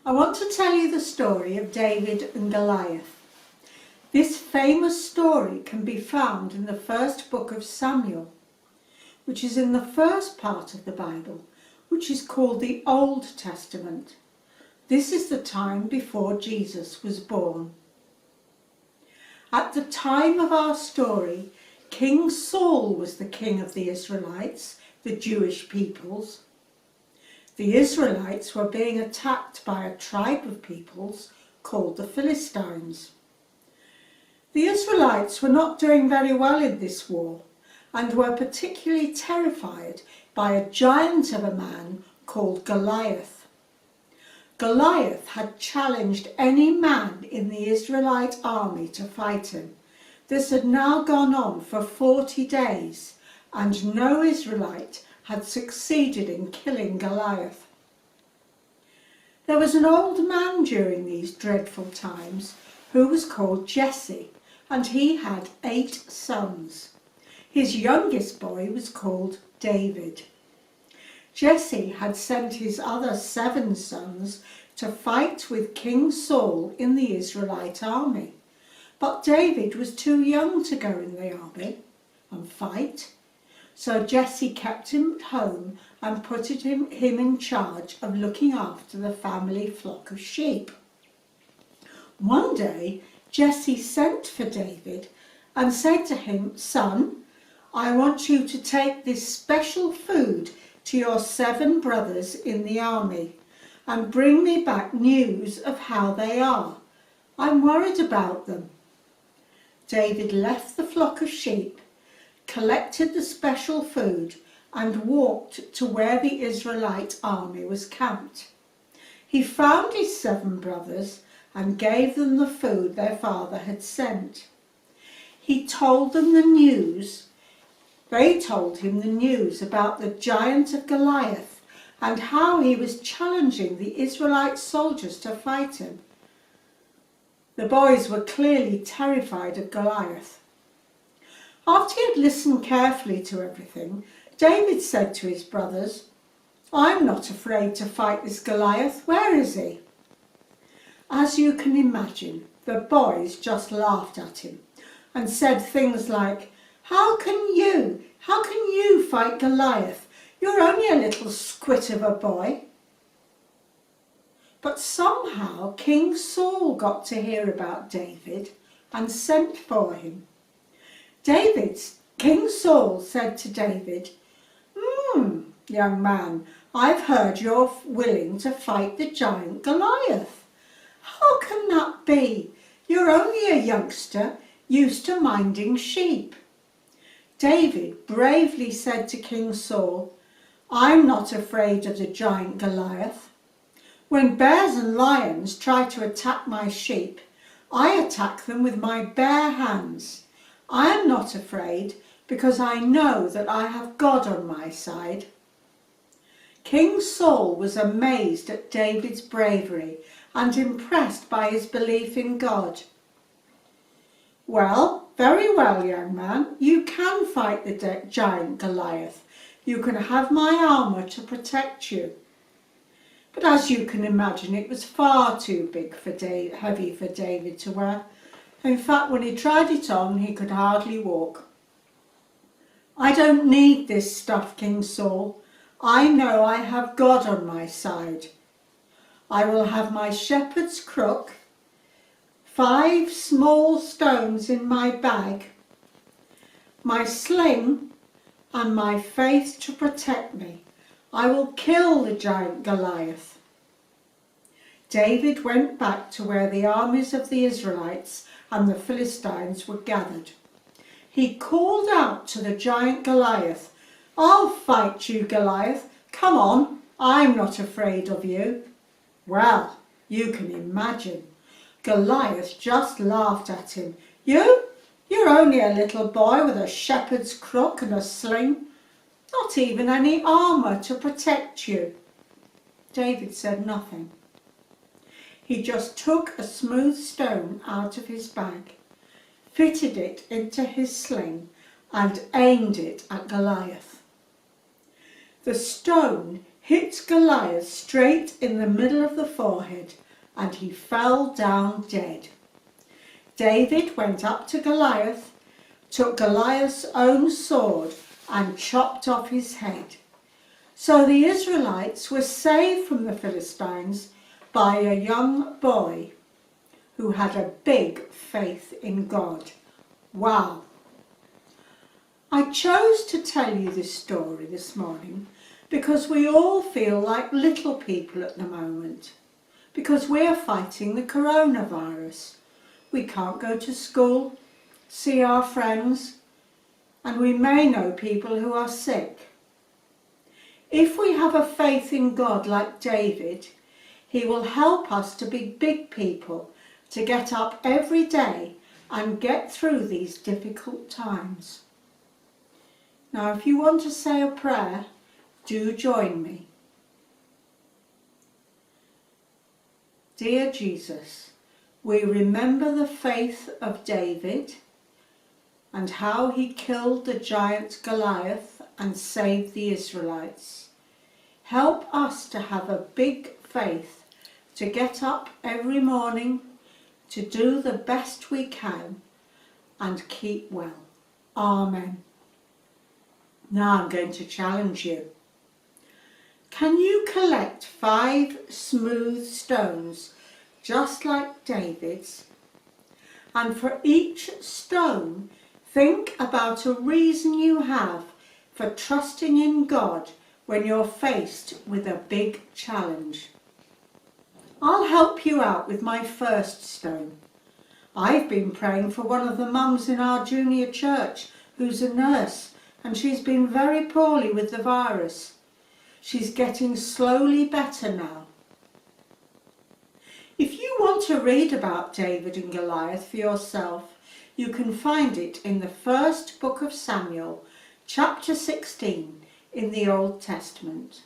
I want to tell you the story of David and Goliath. This famous story can be found in the first book of Samuel, which is in the first part of the Bible, which is called the Old Testament. This is the time before Jesus was born. At the time of our story, King Saul was the king of the Israelites, the Jewish peoples. The Israelites were being attacked by a tribe of peoples called the Philistines. The Israelites were not doing very well in this war and were particularly terrified by a giant of a man called Goliath. Goliath had challenged any man in the Israelite army to fight him. This had now gone on for 40 days, and no Israelite had succeeded in killing Goliath. There was an old man during these dreadful times who was called Jesse, and he had 8 sons. His youngest boy was called David. Jesse had sent his other 7 sons to fight with King Saul in the Israelite army. But David was too young to go in the army and fight. So Jesse kept him at home and put him in charge of looking after the family flock of sheep. One day, Jesse sent for David and said to him, "Son, I want you to take this special food to your 7 brothers in the army and bring me back news of how they are. I'm worried about them." David left the flock of sheep, collected the special food, and walked to where the Israelite army was camped. He found his 7 brothers and gave them the food their father had sent. He told them the news. They told him the news about the giant of Goliath and how he was challenging the Israelite soldiers to fight him. The boys were clearly terrified of Goliath. After he had listened carefully to everything, David said to his brothers, "I'm not afraid to fight this Goliath. Where is he?" As you can imagine, the boys just laughed at him and said things like, How can you fight Goliath? You're only a little squit of a boy." But somehow King Saul got to hear about David and sent for him. King Saul said to David, "Young man, I've heard you're willing to fight the giant Goliath. How can that be? You're only a youngster used to minding sheep." David bravely said to King Saul, "I'm not afraid of the giant Goliath. When bears and lions try to attack my sheep, I attack them with my bare hands. I am not afraid because I know that I have God on my side." King Saul was amazed at David's bravery and impressed by his belief in God. "Well, very well, young man, you can fight the giant Goliath. You can have my armour to protect you." But as you can imagine, it was far too heavy for David to wear. In fact, when he tried it on, he could hardly walk. "I don't need this stuff, King Saul. I know I have God on my side. I will have my shepherd's crook, 5 small stones in my bag, my sling, and my faith to protect me. I will kill the giant Goliath." David went back to where the armies of the Israelites and the Philistines were gathered. He called out to the giant Goliath, "I'll fight you, Goliath. Come on, I'm not afraid of you." Well, you can imagine. Goliath just laughed at him. You're only a little boy with a shepherd's crook and a sling. Not even any armour to protect you." David said nothing. He just took a smooth stone out of his bag, fitted it into his sling, and aimed it at Goliath. The stone hit Goliath straight in the middle of the forehead, and he fell down dead. David went up to Goliath, took Goliath's own sword and chopped off his head. So the Israelites were saved from the Philistines by a young boy who had a big faith in God. Wow! I chose to tell you this story this morning because we all feel like little people at the moment, because we're fighting the coronavirus. We can't go to school, see our friends, and we may know people who are sick. If we have a faith in God like David, he will help us to be big people, to get up every day and get through these difficult times. Now, if you want to say a prayer, do join me. Dear Jesus, we remember the faith of David and how he killed the giant Goliath and saved the Israelites. Help us to have a big faith, to get up every morning, to do the best we can and keep well. Amen. Now I'm going to challenge you. Can you collect 5 smooth stones just like David's? And for each stone, think about a reason you have for trusting in God when you're faced with a big challenge. I'll help you out with my first stone. I've been praying for one of the mums in our junior church who's a nurse, and she's been very poorly with the virus. She's getting slowly better now. If you want to read about David and Goliath for yourself, you can find it in the first book of Samuel, chapter 16 in the Old Testament.